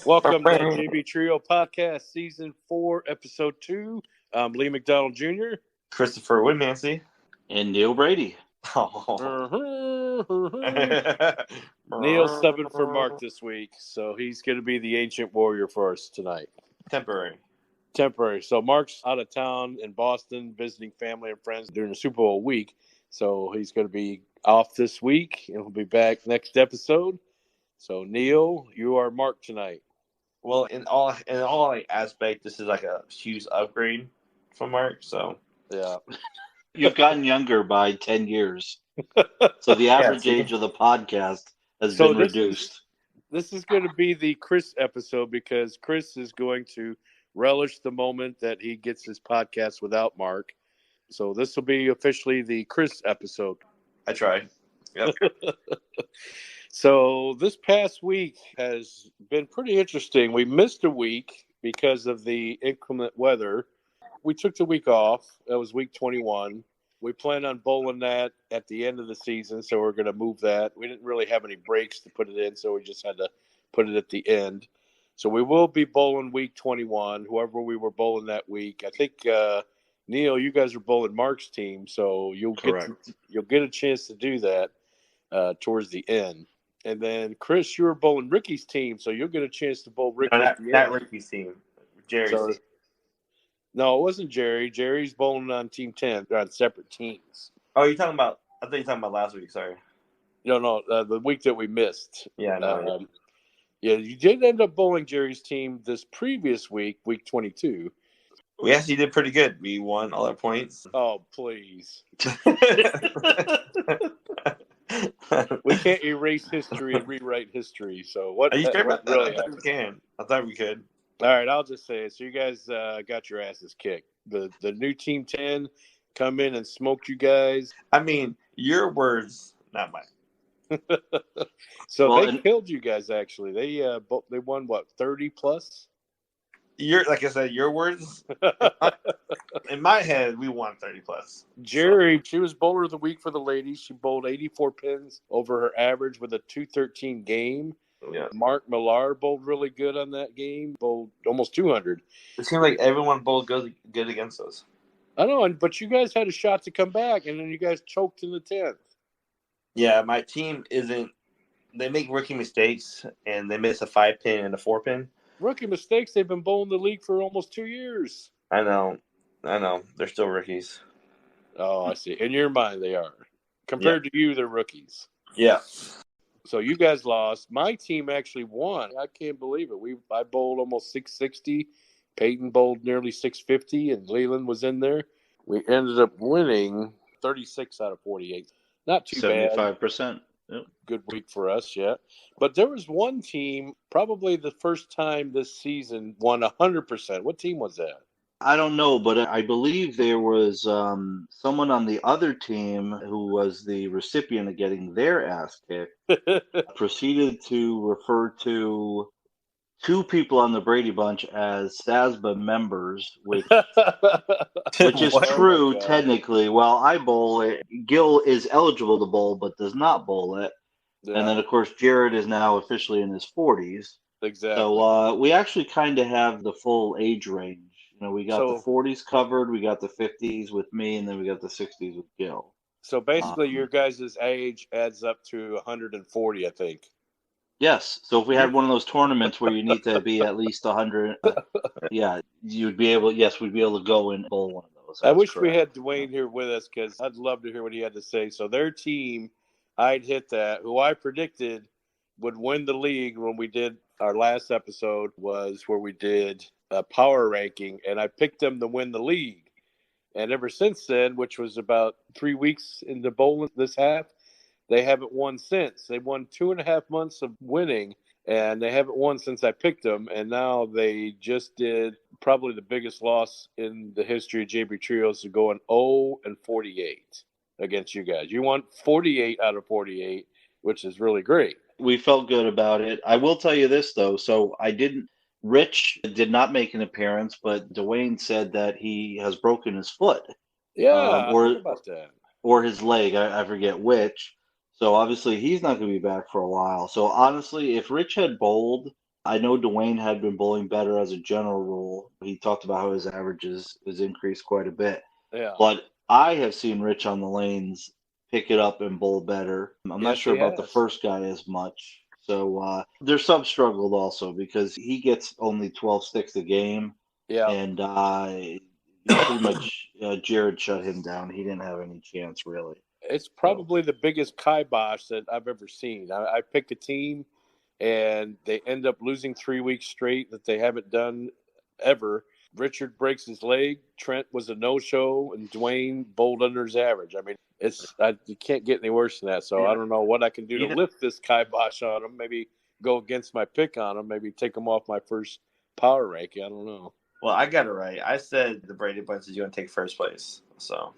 Welcome to JB Trio Podcast, Season 4, Episode 2. I'm Lee McDonald Jr. Christopher Woodmansee. And Neil Brady. Neil's subbing for Mark this week, so he's going to be the ancient warrior for us tonight. Temporary. So Mark's out of town in Boston visiting family and friends during the Super Bowl week. So he's going to be off this week, and we'll be back next episode. So Neil, you are Mark tonight. Well, in all aspect, this is like a huge upgrade from Mark. So yeah, you've gotten younger by 10 years. So the average age of the podcast has been reduced. This is going to be the Chris episode because Chris is going to relish the moment that he gets his podcast without Mark. So this will be officially the Chris episode. I tried. Yep. So this past week has been pretty interesting. We missed a week because of the inclement weather. We took the week off. That was week 21. We plan on bowling that at the end of the season, so we're going to move that. We didn't really have any breaks to put it in, so we just had to put it at the end. So we will be bowling week 21, whoever we were bowling that week. I think, Neil, you guys are bowling Mark's team, so you'll get a chance to do that towards the end. And then, Chris, you were bowling Ricky's team, so you'll get a chance to bowl Ricky. Not Ricky's team. Jerry's team. No, it wasn't Jerry. Jerry's bowling on Team 10. They're on separate teams. Oh, I thought you were talking about last week. Sorry. No, the week that we missed. Yeah, no. Yeah, you did end up bowling Jerry's team this previous week, week 22. We actually did pretty good. We won all our points. Oh, please. We can't erase history and rewrite history. So what? Are you sure about that? Really I thought we could. All right, I'll just say it. So you guys got your asses kicked. The new Team 10 come in and smoked you guys. I mean, your words, not mine. They killed you guys. Actually, they won what 30 plus. Like I said, your words. In my head, we won 30 plus. Jerry, she was bowler of the week for the ladies. She bowled 84 pins over her average with a 213 game. Yeah. Mark Millar bowled really good on that game. Bowled almost 200. It seemed like everyone bowled good against us. I know, but you guys had a shot to come back, and then you guys choked in the 10th. Yeah, my team isn't. They make rookie mistakes, and they miss a 5-pin and a 4-pin. Rookie mistakes. They've been bowling the league for almost 2 years. I know. They're still rookies. Oh, I see. In your mind, they are. Compared to you, they're rookies. Yeah. So you guys lost. My team actually won. I can't believe it. I bowled almost 660. Peyton bowled nearly 650, and Leland was in there. We ended up winning 36 out of 48. Not too 75%. bad. 75%. Yep. Good week for us, yeah. But there was one team, probably the first time this season, won 100%. What team was that? I don't know, but I believe there was someone on the other team who was the recipient of getting their ass kicked, proceeded to refer to two people on the Brady Bunch as SASBA members, which is true technically. Well, I bowl it. Gil is eligible to bowl, but does not bowl it. Yeah. And then, of course, Jared is now officially in his 40s. Exactly. So we actually kind of have the full age range. You know, we got the 40s covered, we got the 50s with me, and then we got the 60s with Gil. So basically, your guys' age adds up to 140, I think. Yes. So if we had one of those tournaments where you need to be at least 100, you'd be able. Yes, we'd be able to go and bowl one of those. I wish we had Dwayne here with us because I'd love to hear what he had to say. So their team, I'd hit that, who I predicted would win the league when we did our last episode was where we did a power ranking, and I picked them to win the league. And ever since then, which was about 3 weeks into bowling this half, they haven't won since. They won 2.5 months of winning, and they haven't won since I picked them. And now they just did probably the biggest loss in the history of JB Trios to go 0-48 against you guys. You won 48 out of 48, which is really great. We felt good about it. I will tell you this, though. So Rich did not make an appearance, but Dwayne said that he has broken his foot. Yeah, I heard about that. Or his leg. I forget which. So obviously he's not going to be back for a while. So honestly, if Rich had bowled I know Dwayne had been bowling better as a general rule. He talked about how his averages has increased quite a bit. Yeah. But I have seen Rich on the lanes pick it up and bowl better. I'm not Yes, sure he about the has. first guy as much. So there's some struggled also because he gets only 12 sticks a game. Yeah. And pretty much Jared shut him down. He didn't have any chance, really. It's probably the biggest kibosh that I've ever seen. I picked a team, and they end up losing 3 weeks straight that they haven't done ever. Richard breaks his leg. Trent was a no-show, and Dwayne bowled under his average. I mean, you can't get any worse than that. So I don't know what I can do to lift this kibosh on them. Maybe go against my pick on them. Maybe take them off my first power ranking. I don't know. Well, I got it right. I said the Brady Bunch is going to take first place. So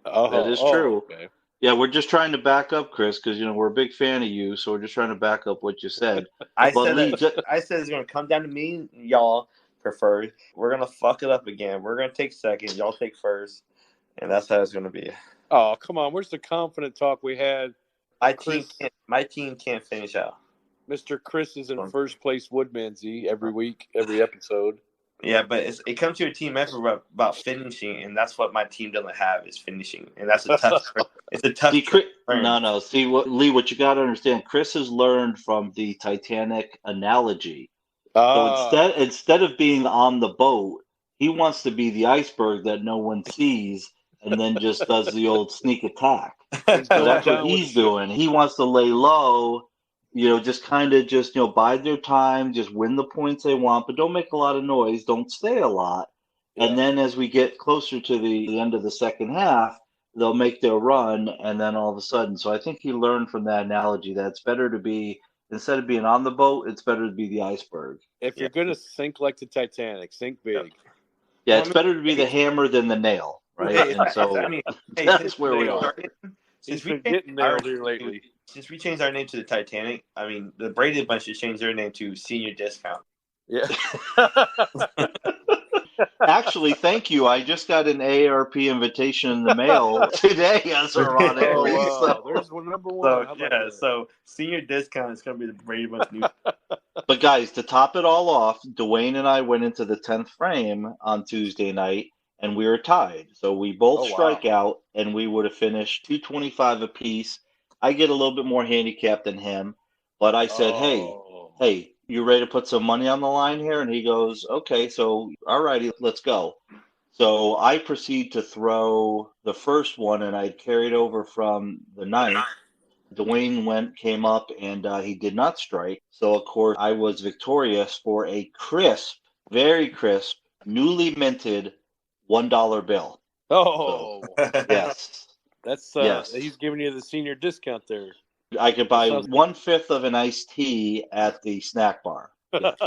that is true. Okay. Yeah, we're just trying to back up, Chris, because we're a big fan of you, so we're just trying to back up what you said. I said it's going to come down to me, y'all prefer. We're going to fuck it up again. We're going to take second. Y'all take first, and that's how it's going to be. Oh, come on! Where's the confident talk we had? My team can't finish out. Mr. Chris is in first place. Woodmansee every week, every episode. Yeah, but it comes to a team effort about finishing, and that's what my team doesn't have is finishing, and that's a tough. It's a tough. No. See, Lee, what you got to understand, Chris has learned from the Titanic analogy. So instead of being on the boat, he wants to be the iceberg that no one sees, and then just does the old sneak attack. So that's what he's doing. He wants to lay low. Just kind of bide their time, just win the points they want, but don't make a lot of noise, don't stay a lot. Yeah. And then as we get closer to the end of the second half, they'll make their run, and then all of a sudden. So I think he learned from that analogy that it's better to be, instead of being on the boat, it's better to be the iceberg. If you're going to sink like the Titanic, sink big. Yeah, it's better to be the hammer than the nail, right? And so that's where we are. Since we've been getting nailed here lately. Since we changed our name to the Titanic, I mean, the Brady Bunch should change their name to Senior Discount. Yeah. Actually, thank you. I just got an AARP invitation in the mail today, as ironically. So there's number one. So Senior Discount is going to be the Brady Bunch new. But guys, to top it all off, Dwayne and I went into the 10th frame on Tuesday night, and we were tied. So we both strike out, and we would have finished 225 apiece. I get a little bit more handicap than him, but I said, hey, you ready to put some money on the line here? And he goes, okay, so all righty, let's go. So I proceed to throw the first one, and I carried over from the ninth. Dwayne came up, and he did not strike. So, of course, I was victorious for a crisp, very crisp, newly minted $1 bill. Oh, so, yes. That's yes. He's giving you the senior discount there. I could buy 1/5 of an iced tea at the snack bar. Yes.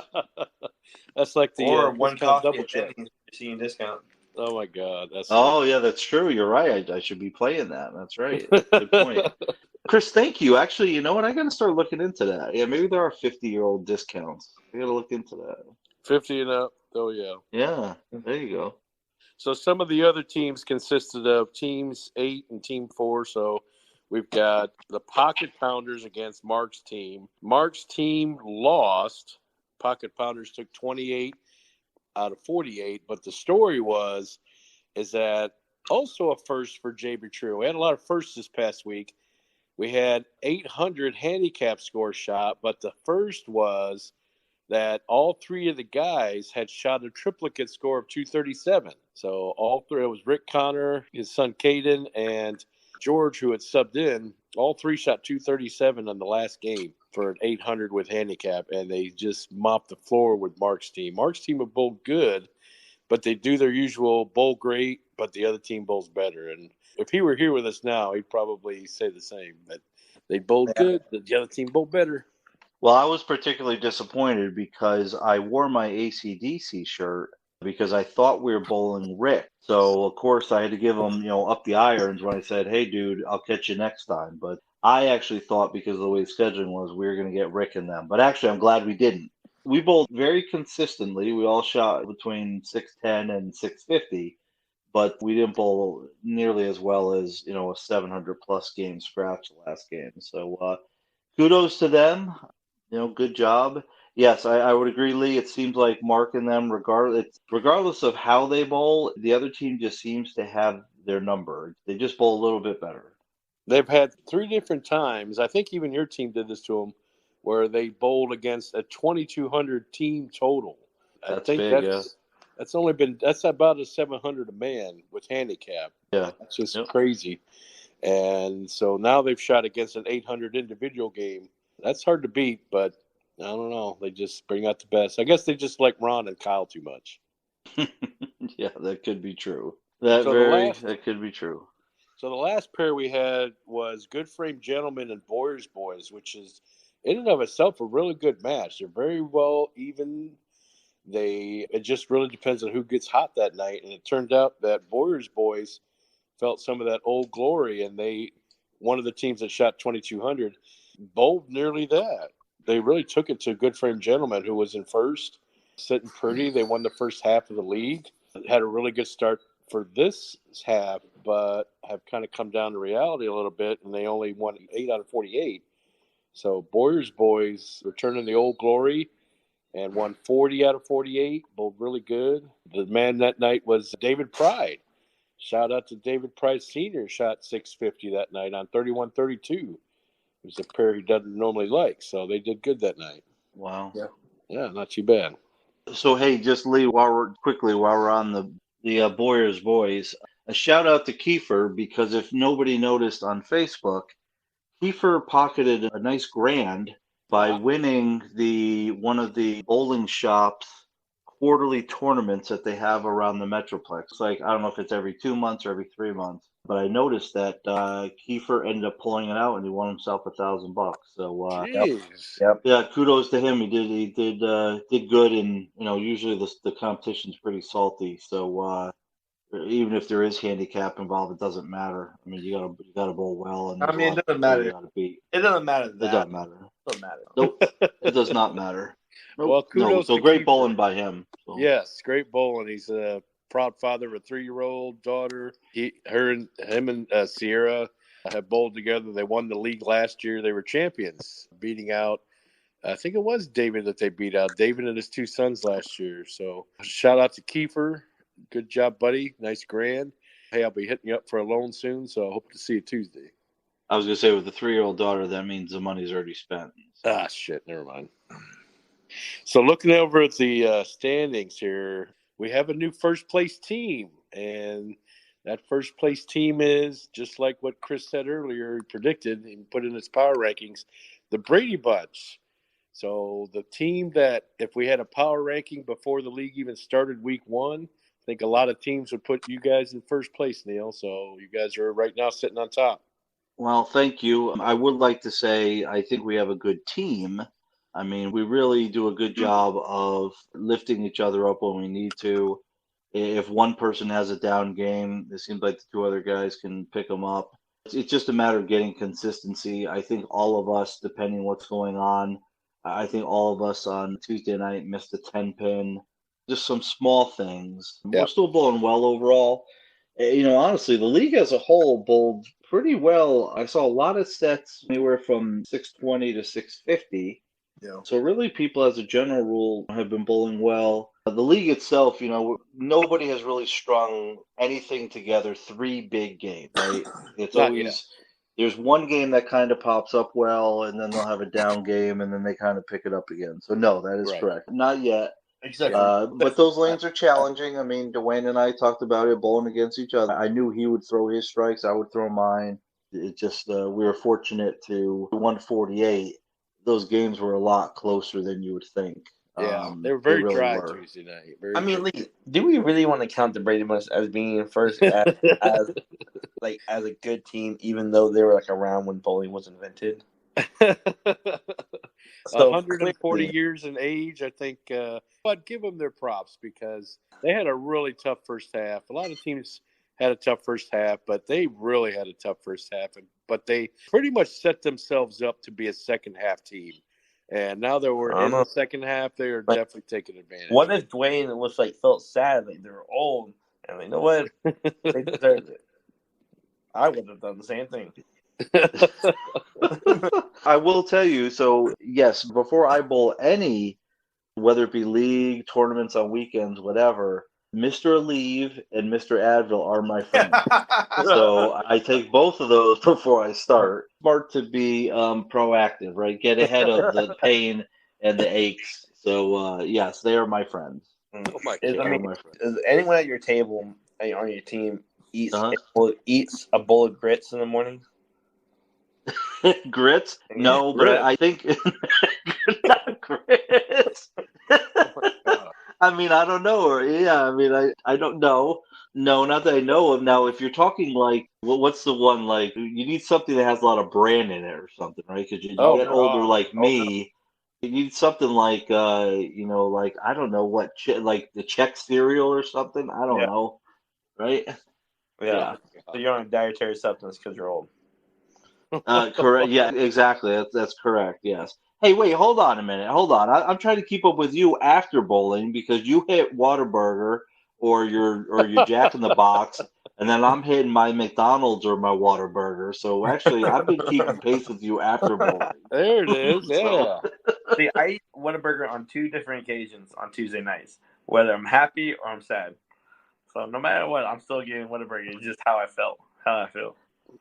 That's like the or one coffee double check. Senior discount. Oh my God! Yeah, that's true. You're right. I should be playing that. That's right. Good point. Chris, thank you. Actually, you know what? I got to start looking into that. Yeah, maybe there are 50-year-old discounts. I got to look into that. 50 and up. Oh yeah. Yeah. There you go. So some of the other teams consisted of teams 8 and team 4. So we've got the Pocket Pounders against Mark's team. Mark's team lost. Pocket Pounders took 28 out of 48. But the story is that also a first for Jaber True. We had a lot of firsts this past week. We had 800 handicap score shot, but the first was that all three of the guys had shot a triplicate score of 237. So all three, it was Rick Connor, his son Caden, and George, who had subbed in. All three shot 237 on the last game for an 800 with handicap, and they just mopped the floor with Mark's team. Mark's team have bowled good, but they do their usual bowl great, but the other team bowls better. And if he were here with us now, he'd probably say the same. But they bowled good, the other team bowled better. Well, I was particularly disappointed because I wore my AC/DC shirt because I thought we were bowling Rick. So, of course, I had to give him, up the irons when I said, hey, dude, I'll catch you next time. But I actually thought because of the way the scheduling was, we were going to get Rick in them. But actually, I'm glad we didn't. We bowled very consistently. We all shot between 610 and 650. But we didn't bowl nearly as well as, a 700-plus game scratch last game. So kudos to them. Good job. Yes, I would agree, Lee. It seems like Mark and them, regardless of how they bowl, the other team just seems to have their number. They just bowl a little bit better. They've had 3 different times. I think even your team did this to them, where they bowled against a 2,200 team total. I That's think big, yeah. that's about a 700 a man with handicap. Yeah. That's just Yep. crazy. And so now they've shot against an 800 individual game. That's hard to beat, but I don't know. They just bring out the best. I guess they just like Ron and Kyle too much. Yeah, that could be true. So That could be true. So the last pair we had was Good Frame Gentlemen and Boyers Boys, which is in and of itself a really good match. They're very well even. It just really depends on who gets hot that night. And it turned out that Boyers Boys felt some of that old glory, and one of the teams that shot 2,200 bowled nearly that. They really took it to Good Frame Gentlemen, who was in first, sitting pretty. They won the first half of the league. Had a really good start for this half, but have kind of come down to reality a little bit, and they only won 8 out of 48. So Boyers Boys returning the old glory and won 40 out of 48, both really good. The man that night was David Pride. Shout out to David Pride Sr., shot 650 that night on 31-32. It was a pair he doesn't normally like, so they did good that night. Wow. Yeah, not too bad. So hey, just Lee, while we're on the Boyers Boys, a shout out to Kiefer, because if nobody noticed on Facebook, Kiefer pocketed a nice grand by winning one of the bowling shops quarterly tournaments that they have around the Metroplex. Like, I don't know if it's every 2 months or every 3 months, but I noticed that Kiefer ended up pulling it out and he won himself $1,000. So Jeez. Yep. yeah, kudos to him. He did good, and usually the competition's pretty salty. So even if there is handicap involved, it doesn't matter. I mean, you gotta bowl well, and I mean, it doesn't you matter. gotta beat. It doesn't matter. It doesn't matter. It doesn't matter. Nope, it does not matter. Nope. Well, kudos So to great Kiefer. bowling by him. So. Yes, great bowling. He's a proud father of a 3-year-old daughter. Him and Sierra have bowled together. They won the league last year. They were champions, beating out, I think it was David that they beat out. David and his 2 sons last year. So shout out to Kiefer. Good job, buddy. Nice grand. Hey, I'll be hitting you up for a loan soon, so I hope to see you Tuesday. I was gonna say, with the 3-year-old daughter, that means the money's already spent. So. Ah, shit. Never mind. So looking over at the standings here, we have a new first place team, and that first place team is just like what Chris said earlier, he predicted and put in his power rankings, the Brady Bunch. So the team that, if we had a power ranking before the league even started week 1, I think a lot of teams would put you guys in first place, Neil. So you guys are right now sitting on top. Well, thank you. I would like to say I think we have a good team. I mean, we really do a good job of lifting each other up when we need to. If one person has a down game, it seems like the 2 other guys can pick them up. It's just a matter of getting consistency. I think all of us, depending what's going on, I think all of us on Tuesday night missed a 10-pin. Just some small things. Yep. We're still bowling well overall. Honestly, the league as a whole bowled pretty well. I saw a lot of sets anywhere from 620 to 650. Yeah. So really, people as a general rule have been bowling well. The league itself, nobody has really strung anything together 3 big games, right? It's Not always yet. there's one game that kind of pops up well, and then they'll have a down game, and then they kind of pick it up again. So no, that is Right. correct. Not yet. Exactly. But those lanes are challenging. I mean, Dwayne and I talked about it, bowling against each other. I knew he would throw his strikes. I would throw mine. It just, we were fortunate to 148. Those games were a lot closer than you would think. Yeah, they were very really dry were. Tuesday night. Lee, do we really want to count the Brady Bunch as being first as a good team, even though they were like around when bowling was invented? So 140 clearly, years in age, I think. I'd give them their props because they had a really tough first half. A lot of teams had a tough first half, but they really had a tough first half. But they pretty much set themselves up to be a second half team. And now that we're in the second half, they are definitely taking advantage. What if Dwayne was felt sad, like they were old, and you know what? They deserved it. I would have done the same thing. I will tell you, so yes, before I bowl any whether it be league, tournaments on weekends, whatever, Mr. Leave and Mr. Advil are my friends. So I take both of those before I start. Smart to be proactive, right? Get ahead of the pain and the aches. So, yes, they are my friends. Oh my I God. mean, does anyone at your table on your team eats a bowl of grits in the morning? Grits? Yeah. No, but Grits. I think not grits. I mean, I don't know. Or yeah, I mean, I don't know. No, not that I know of. Now, if you're talking like, what's the one like? You need something that has a lot of bran in it or something, right? Because you Oh, get older God. like me, you need something like, like I don't know what, like the Czech cereal or something. I don't know, right? Yeah. So you're on a dietary supplements because you're old. Correct. Yeah, exactly. That's correct. Yes. Hey, wait, hold on a minute. Hold on. I'm trying to keep up with you after bowling because you hit Whataburger or your Jack in the Box, and then I'm hitting my McDonald's or my Whataburger. So actually, I've been keeping pace with you after bowling. There it is. Yeah. See, I eat Whataburger on 2 different occasions on Tuesday nights, whether I'm happy or I'm sad. So no matter what, I'm still getting Whataburger. It's just how I feel.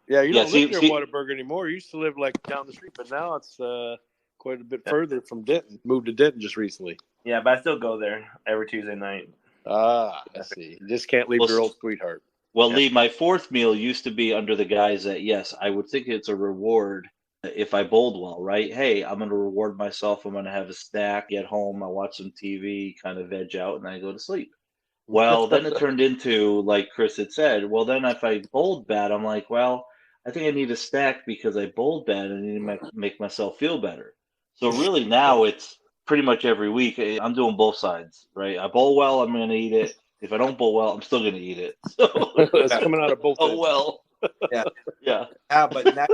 Yeah, you don't live near see, Whataburger anymore. You used to live like down the street, but now it's quite a bit further from Denton. Moved to Denton just recently. Yeah, but I still go there every Tuesday night. Ah, I see. You just can't leave your old sweetheart. Well, Lee, my fourth meal used to be under the guise that, yes, I would think it's a reward if I bowled well, right? Hey, I'm going to reward myself. I'm going to have a snack, get home, I watch some TV, kind of veg out, and I go to sleep. Well, then it turned into, like Chris had said, well, then if I bowled bad, I'm like, well, I think I need a snack because I bowled bad and I need to make myself feel better. So really now it's pretty much every week. I'm doing both sides, right? I bowl well, I'm going to eat it. If I don't bowl well, I'm still going to eat it. So It's coming out of both ends. oh well. Yeah. Yeah. But now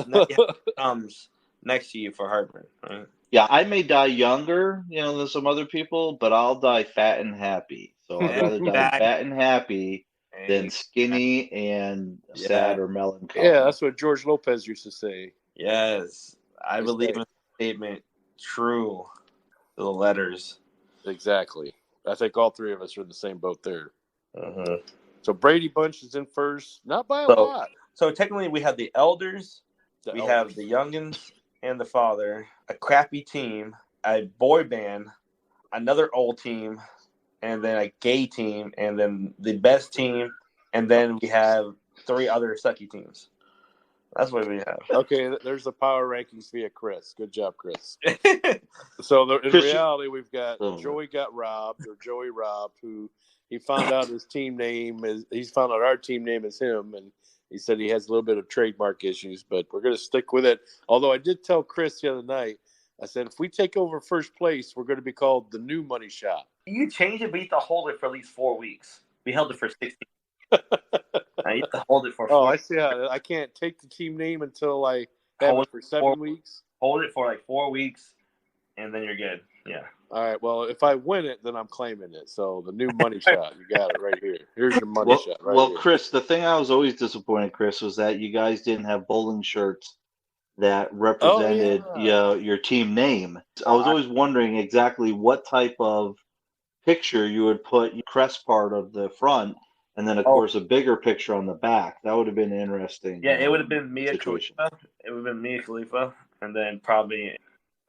you have comes next to you for heartburn. Right? Yeah, I may die younger, than some other people, but I'll die fat and happy. So I'd rather die fat and happy than skinny and sad or melancholy. Yeah, that's what George Lopez used to say. Yes, I believe in the statement true to the letters. Exactly. I think all three of us are in the same boat there. Uh-huh. So Brady Bunch is in first, not by a lot. So technically we have the elders, have the youngins, and the father, a crappy team, a boy band, another old team, and then a gay team, and then the best team, and then we have 3 other sucky teams. That's what we have. Okay, there's the power rankings via Chris. Good job, Chris. So in reality, we've got Joey robbed, who he found out his team name is. He's found out our team name is him, and he said he has a little bit of trademark issues, but we're going to stick with it. Although I did tell Chris the other night, I said if we take over first place, we're going to be called the New Money Shot. You changed it, but you have to hold it for at least 4 weeks. We held it for 16. I have to hold it for 4 I see how I can't take the team name until I have it for 7 weeks. Hold it for like 4 weeks, and then you're good. Yeah. All right. Well, if I win it, then I'm claiming it. So the New Money Shot, you got it right here. Here's your money shot. Right here. Chris, the thing I was always disappointed, Chris, was that you guys didn't have bowling shirts that represented your team name. I was always wondering exactly what type of picture you would put your crest part of the front, and then of course a bigger picture on the back. That would have been interesting. Yeah, it would have been Mia Khalifa. It would have been Mia Khalifa, and then probably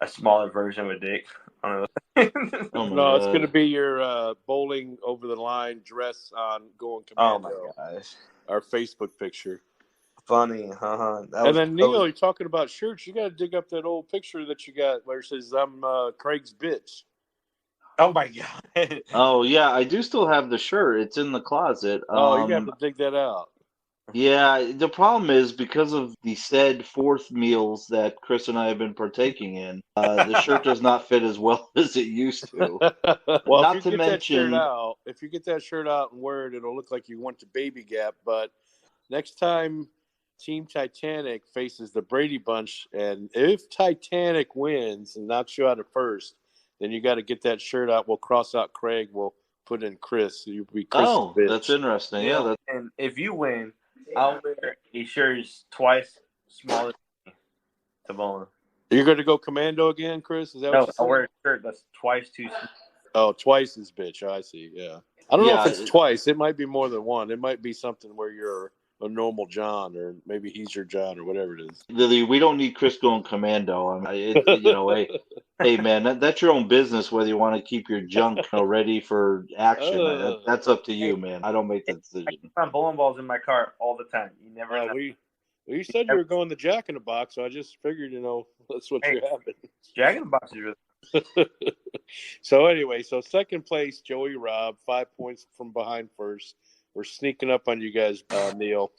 a smaller version with Dick. No, it's going to be your bowling over the line dress on going commando. Oh my gosh, our Facebook picture. Funny, And then Neil, you're talking about shirts. You got to dig up that old picture that you got where it says "I'm Craig's bitch." Oh my god. Oh yeah, I do still have the shirt. It's in the closet. You have to dig that out. Yeah, the problem is because of the said fourth meals that Chris and I have been partaking in, the shirt does not fit as well as it used to. Well, not if you get that shirt out, if you get that shirt out and wear it, it'll look like you went to Baby Gap. But next time Team Titanic faces the Brady Bunch, and if Titanic wins and knocks you out at first, then you got to get that shirt out. We'll cross out Craig. We'll put in Chris. You'll be Chris. Oh, that's interesting. Yeah. And if you win, I'll wear a shirt twice smaller to bowling. You're going to go commando again, Chris? Is that what No, you I said? wear a shirt that's twice too small. Oh, twice as bitch. I see. Yeah. I don't know if it's twice. It might be more than one. It might be something where you're a normal John, or maybe he's your John, or whatever it is. Lily, we don't need Chris going commando. I mean, hey man, that's your own business whether you want to keep your junk ready for action. That's up to you, man. I don't make that decision. I keep my bowling balls in my car all the time. You never know. You said you were going the Jack in the Box, so I just figured, that's what you're having. Jack in the Box is really. So anyway, second place, Joey Robb, 5 points from behind first. We're sneaking up on you guys, Neil.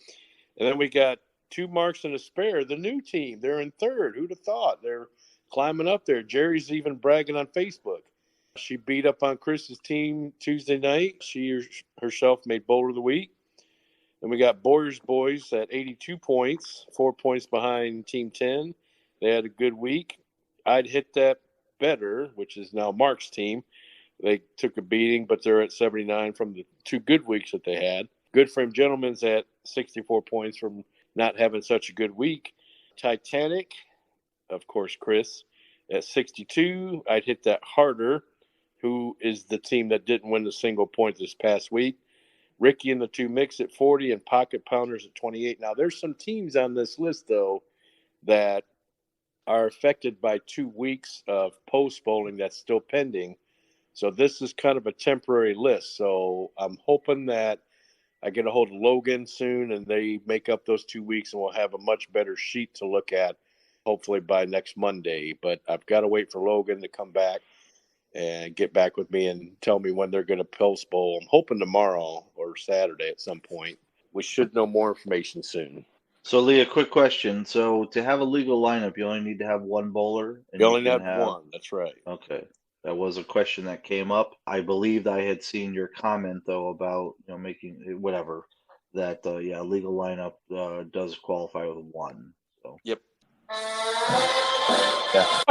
And then we got 2 marks and a spare. The new team, they're in third. Who'd have thought? They're climbing up there. Jerry's even bragging on Facebook. She beat up on Chris's team Tuesday night. She herself made Bowler of the Week. Then we got Boyer's Boys at 82 points, 4 points behind Team 10. They had a good week. I'd hit that better, which is now Mark's team. They took a beating, but they're at 79 from the 2 good weeks that they had. Good Frame Gentlemen's at 64 points from not having such a good week. Titanic, of course, Chris, at 62. I'd hit that harder, who is the team that didn't win a single point this past week. Ricky and the 2 Mix at 40 and Pocket Pounders at 28. Now, there's some teams on this list, though, that are affected by 2 weeks of post bowling that's still pending. So this is kind of a temporary list. So I'm hoping that I get a hold of Logan soon and they make up those 2 weeks and we'll have a much better sheet to look at, hopefully by next Monday. But I've got to wait for Logan to come back and get back with me and tell me when they're going to post bowl. I'm hoping tomorrow or Saturday at some point. We should know more information soon. So, Lee, a quick question. So, to have a legal lineup, you only need to have 1 bowler? You only have 1. That's right. Okay. That was a question that came up. I believed I had seen your comment, though, about making whatever, that, a legal lineup does qualify with 1. So. Yep. Yeah.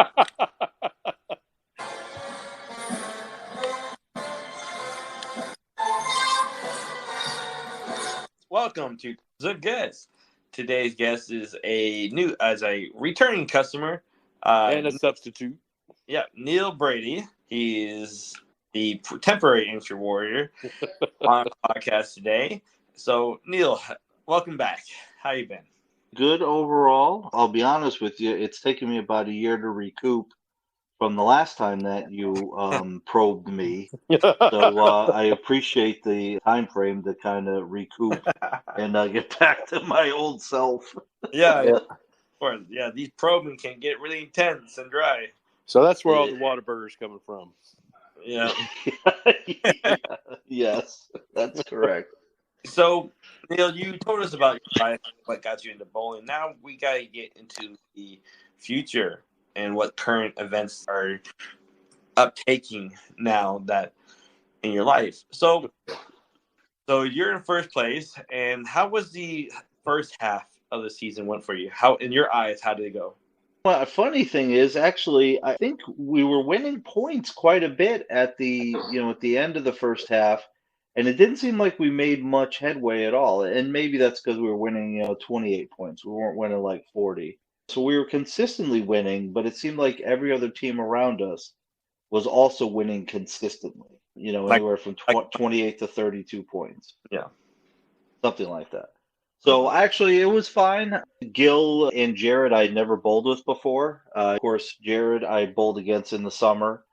Welcome to The Guest. Today's guest is a returning customer. And a substitute. Yeah, Neil Brady. He is the temporary entry warrior on the podcast today. So, Neil, welcome back. How you been? Good overall. I'll be honest with you. It's taken me about a year to recoup from the last time that you probed me. So I appreciate the time frame to kind of recoup and get back to my old self. Yeah. Yeah, these probing can get really intense and dry. So that's where all the Whataburger's coming from. Yeah. Yes, that's correct. So, Neil, you told us about your life, what got you into bowling. Now we got to get into the future and what current events are uptaking now that in your life. So you're in first place, and how was the first half of the season went for you? How, in your eyes, how did it go? Well, a funny thing is, actually, I think we were winning points quite a bit at the end of the first half, and it didn't seem like we made much headway at all. And maybe that's because we were winning, 28 points. We weren't winning like 40. So we were consistently winning, but it seemed like every other team around us was also winning consistently. Anywhere from 28 to 32 points. Yeah. Something like that. So actually, it was fine. Gil and Jared, I'd never bowled with before. Of course, Jared, I bowled against in the summer.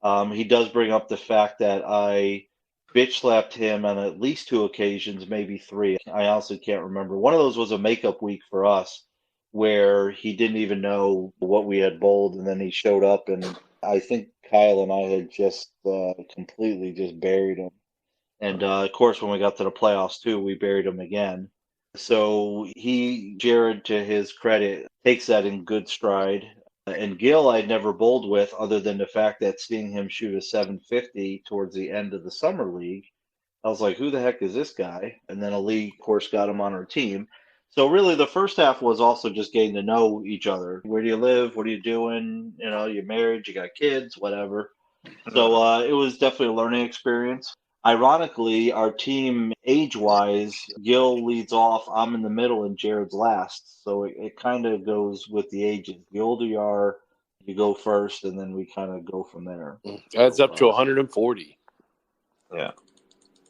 He does bring up the fact that I bitch slapped him on at least 2 occasions, maybe 3. I honestly can't remember. One of those was a makeup week for us, where he didn't even know what we had bowled, and then he showed up, and I think Kyle and I had just completely just buried him. And of course, when we got to the playoffs too, we buried him again. So Jared, to his credit, takes that in good stride. And Gil, I'd never bowled with, other than the fact that seeing him shoot a 750 towards the end of the summer league, I was like, who the heck is this guy? And then a league, of course, got him on our team. So really, the first half was also just getting to know each other. Where do you live? What are you doing? You're married, you got kids, whatever. So it was definitely a learning experience. Ironically, our team age-wise, Gil leads off, I'm in the middle, and Jared's last. So it kind of goes with the ages. The older you are, you go first, and then we kind of go from there. Adds up to 140. Yeah.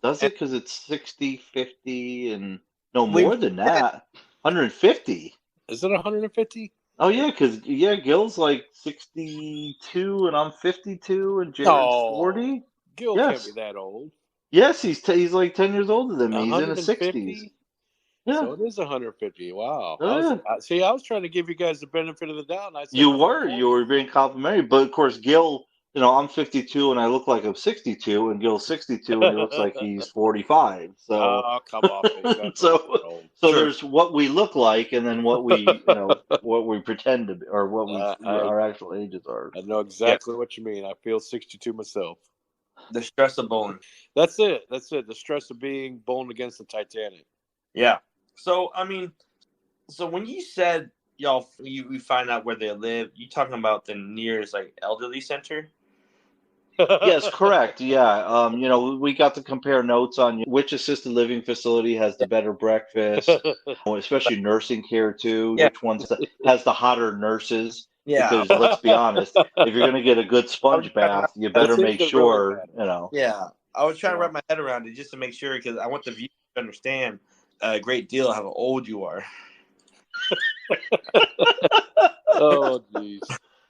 Does it? Because it's 60, 50, and no more than that. 150. Is it 150? Oh, yeah, because, Gil's like 62, and I'm 52, and Jared's 40. Gil can't be that old. Yes, he's like 10 years older than me. He's in his 60s. Yeah. So it is 150. Wow. Oh, I was trying to give you guys the benefit of the doubt. And I said you were being complimentary. But, of course, Gil, I'm 52 and I look like I'm 62, and Gil's 62 and he looks like he's 45. So, come off. so there's what we look like, and then what we, what we pretend to be, or what our actual ages are. I know exactly what you mean. I feel 62 myself. The stress of bowling. That's it. The stress of being bowling against the Titanic. Yeah. So, so when you said we find out where they live, you talking about the nearest elderly center? Yes, correct. Yeah. We got to compare notes on which assisted living facility has the better breakfast, especially nursing care too. Yeah. Which one has the hotter nurses? Yeah. Because let's be honest, if you're going to get a good sponge bath, you better make sure, Yeah. I was trying to wrap my head around it just to make sure, because I want the viewers to understand a great deal how old you are. Oh, jeez.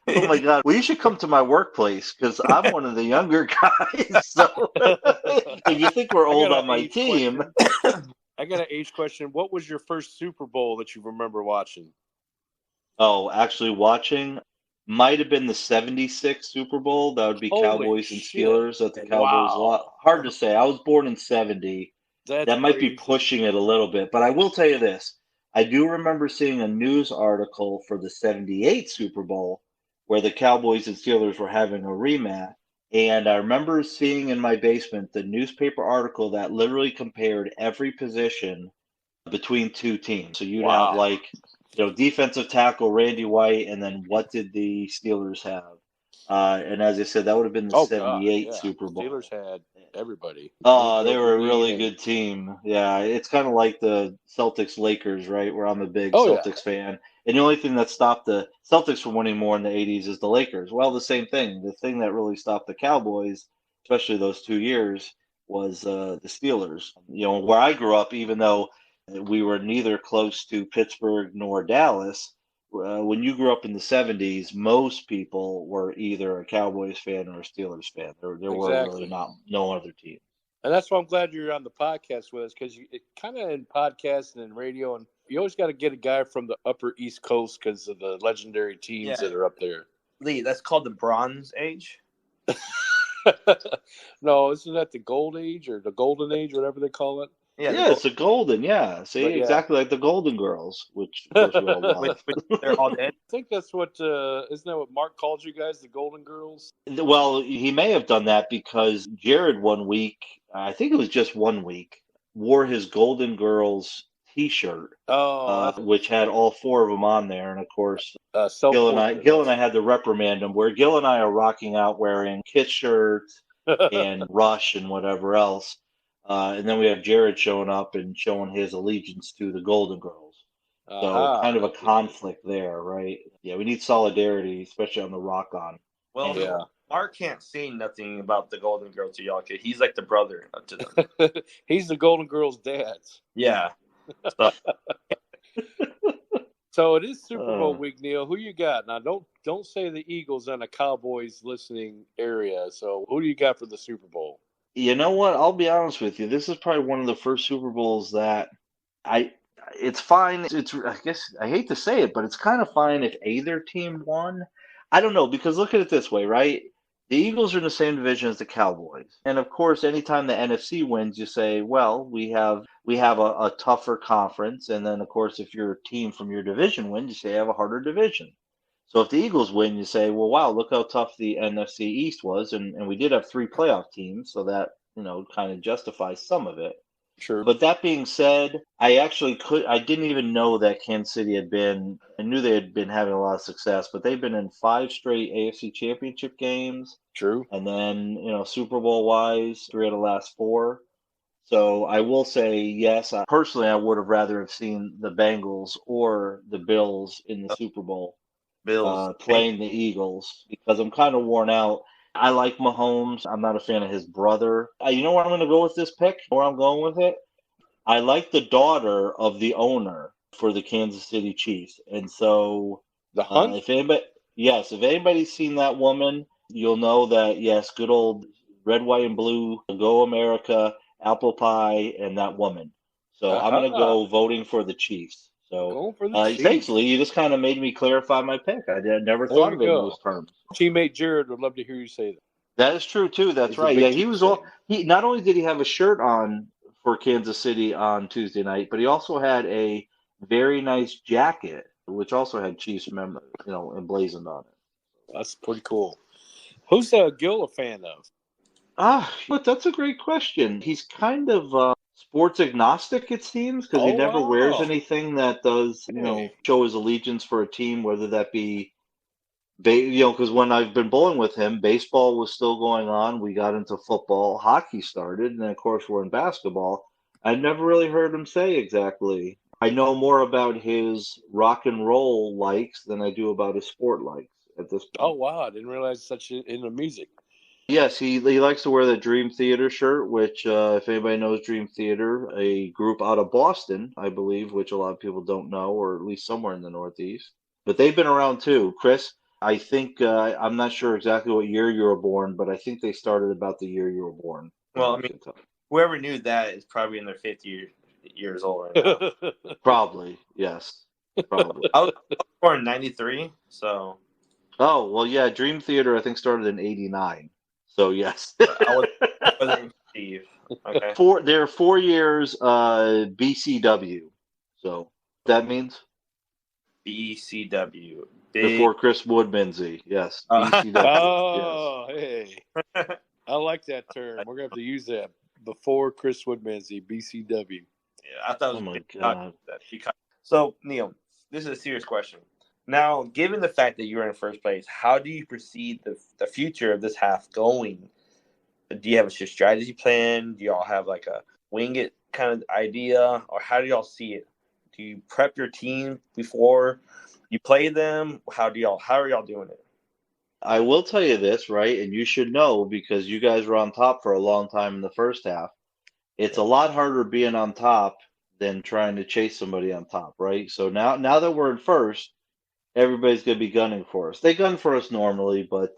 Oh my God! Well, you should come to my workplace because I'm one of the younger guys. So if you think we're old on my team, I got an age question. What was your first Super Bowl that you remember watching? Oh, actually watching might have been the '76 Super Bowl. That would be Cowboys and Steelers at the Cowboys lot. Hard to say. I was born in '70. That might be pushing it a little bit, but I will tell you this. I do remember seeing a news article for the '78 Super Bowl where the Cowboys and Steelers were having a rematch. And I remember seeing in my basement the newspaper article that literally compared every position between two teams. So you'd have defensive tackle Randy White, and then what did the Steelers have? And as I said, that would have been the '78 Super Bowl. Steelers had everybody. They were a really good team. Yeah, it's kind of like the Celtics-Lakers, right? Where I'm a big Celtics fan. And the only thing that stopped the Celtics from winning more in the '80s is the Lakers. Well, the same thing. The thing that really stopped the Cowboys, especially those 2 years, was the Steelers. Where I grew up, even though we were neither close to Pittsburgh nor Dallas, when you grew up in the '70s, most people were either a Cowboys fan or a Steelers fan. There were really no other team. And that's why I'm glad you're on the podcast with us, because it kind of in podcasting and radio, and you always got to get a guy from the upper East Coast because of the legendary teams that are up there. Lee, that's called the Bronze Age? No, isn't that the Gold Age or the Golden Age, whatever they call it? Yeah, it's a golden, See, exactly like the Golden Girls, which of course we all love. They're all dead. I think that's what, isn't that what Mark called you guys, the Golden Girls? Well, he may have done that because Jared one week, I think it was just 1 week, wore his Golden Girls T-shirt, which had all four of them on there, and of course, Gil and I had to reprimand him. Where Gil and I are rocking out wearing Kiss shirts and Rush and whatever else. And then we have Jared showing up and showing his allegiance to the Golden Girls. So kind of a conflict there, right? Yeah, we need solidarity, especially on the Rock On. Well, Mark can't say nothing about the Golden Girls to y'all, because he's like the brother to them. He's the Golden Girls' dad. Yeah. So it is Super Bowl week, Neil. Who you got? Now, don't say the Eagles on a Cowboys listening area. So who do you got for the Super Bowl? You know what? I'll be honest with you. This is probably one of the first Super Bowls that it's fine. I guess I hate to say it, but it's kind of fine if either team won. I don't know, because look at it this way, right? The Eagles are in the same division as the Cowboys. And of course, anytime the NFC wins, you say, well, we have a tougher conference. And then of course, if your team from your division wins, you say you have a harder division. So if the Eagles win, you say, well, wow, look how tough the NFC East was. And we did have 3 playoff teams, so that, kind of justifies some of it. True. But that being said, I didn't even know that Kansas City I knew they had been having a lot of success, but they've been in 5 straight AFC Championship games. True. And then, Super Bowl wise, 3 of the last 4. So I will say, yes, personally, I would have rather have seen the Bengals or the Bills in the Super Bowl Bills. playing the Eagles because I'm kind of worn out. I like Mahomes. I'm not a fan of his brother. You know where I'm going to go with this pick? Where I'm going with it? I like the daughter of the owner for the Kansas City Chiefs. And so The Hunt? if anybody's seen that woman, you'll know that, yes, good old red, white, and blue, go America, apple pie, and that woman. So I'm going to go voting for the Chiefs. So Going for the Chiefs. thanks, Lee. You just kind of made me clarify my pick. I never thought of it in those terms. Teammate Jared would love to hear you say that. That is true too. That's right. Yeah, he not only did he have a shirt on for Kansas City on Tuesday night, but he also had a very nice jacket, which also had Chiefs emblazoned on it. That's pretty cool. Who's Gil a fan of? But that's a great question. He's kind of sports agnostic, it seems, because he never wears anything that does, show his allegiance for a team, whether that be, because when I've been bowling with him, baseball was still going on. We got into football, hockey started, and then of course we're in basketball. I never really heard him say exactly. I know more about his rock and roll likes than I do about his sport likes at this point. Oh wow, I didn't realize such into music. Yes, he likes to wear the Dream Theater shirt, which, if anybody knows Dream Theater, a group out of Boston, I believe, which a lot of people don't know, or at least somewhere in the Northeast. But they've been around too. Chris, I think, I'm not sure exactly what year you were born, but I think they started about the year you were born. Well, I mean, whoever knew that is probably in their 50 years old right now. Probably, yes. Probably. I was born in 93, so. Oh, well, yeah, Dream Theater, I think, started in 89. So, yes. I wasn't Steve. Okay. They're 4 years BCW. So, that means? BCW. Before Chris Woodmansee. Yes. BCW. Oh, yes. Hey. I like that term. We're going to have to use that. Before Chris Woodmansee, BCW. Yeah, I thought it was my God. So, Neil, this is a serious question. Now, given the fact that you're in first place, how do you perceive the future of this half going? Do you have a strategy plan? Do y'all have like a wing it kind of idea? Or how do y'all see it? Do you prep your team before you play them? How are y'all doing it? I will tell you this, right? And you should know because you guys were on top for a long time in the first half. It's a lot harder being on top than trying to chase somebody on top, right? So now that we're in first, everybody's going to be gunning for us. They gun for us normally, but